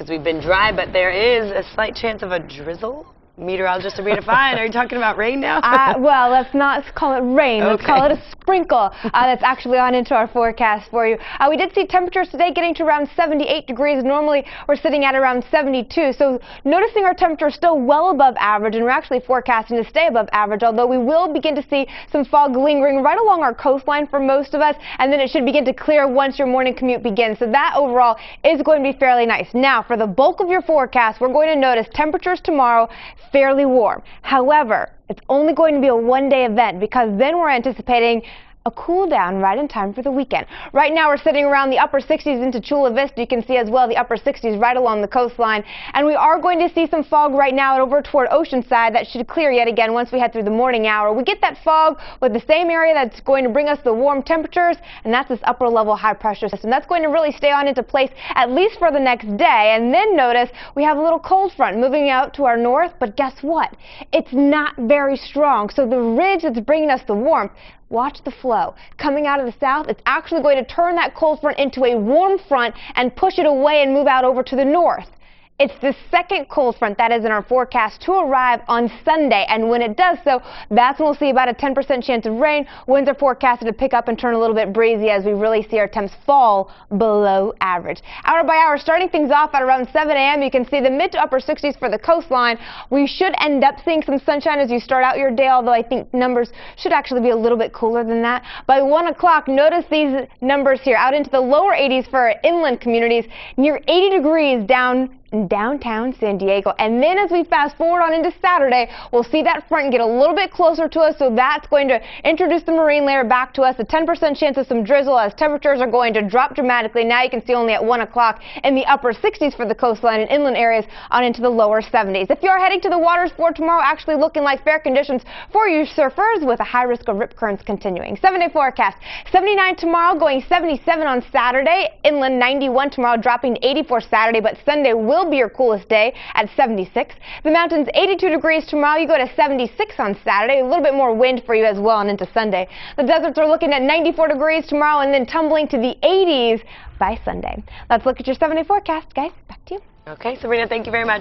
as we've been dry, but there is a slight chance of a drizzle. Meteorologist Sabrina Fein, are you talking about rain now? Well, let's not call it rain. Okay. Let's call it a sprinkle. That's actually on into our forecast for you. We did see temperatures today getting to around 78 degrees. Normally, we're sitting at around 72. So noticing our temperature still well above average, and we're actually forecasting to stay above average, although we will begin to see some fog lingering right along our coastline for most of us, and then it should begin to clear once your morning commute begins. So that overall is going to be fairly nice. Now, for the bulk of your forecast, we're going to notice temperatures tomorrow fairly warm. However, it's only going to be a one-day event because then we're anticipating a cool down right in time for the weekend. Right now we're sitting around the upper 60s into Chula Vista. You can see as well the upper 60s right along the coastline. And we are going to see some fog right now over toward Oceanside. That should clear yet again once we head through the morning hour. We get that fog with the same area that's going to bring us the warm temperatures, and that's this upper level high pressure system. That's going to really stay on into place at least for the next day. And then notice we have a little cold front moving out to our north, but guess what? It's not very strong. So the ridge that's bringing us the warmth, watch the flow. Coming out of the south, it's actually going to turn that cold front into a warm front and push it away and move out over to the north. It's the second cold front that is in our forecast to arrive on Sunday, and when it does so, that's when we'll see about a 10% chance of rain. Winds are forecasted to pick up and turn a little bit breezy as we really see our temps fall below average. Hour by hour, starting things off at around 7 a.m., you can see the mid to upper 60s for the coastline. We should end up seeing some sunshine as you start out your day, although I think numbers should actually be a little bit cooler than that. By 1 o'clock, notice these numbers here, out into the lower 80s for our inland communities, near 80 degrees down in downtown San Diego. And then as we fast forward on into Saturday, we'll see that front get a little bit closer to us, so that's going to introduce the marine layer back to us. A 10% chance of some drizzle as temperatures are going to drop dramatically. Now you can see only at 1 o'clock in the upper 60s for the coastline and inland areas on into the lower 70s. If you're heading to the waters for tomorrow, actually looking like fair conditions for you surfers with a high risk of rip currents continuing. 7-day forecast, 79 tomorrow, going 77 on Saturday. Inland 91 tomorrow, dropping to 84 Saturday, but Sunday will be your coolest day at 76. The mountains 82 degrees tomorrow. You go to 76 on Saturday. A little bit more wind for you as well and into Sunday. The deserts are looking at 94 degrees tomorrow and then tumbling to the 80s by Sunday. Let's look at your 7-day forecast, guys. Back to you. Okay, Sabrina, thank you very much.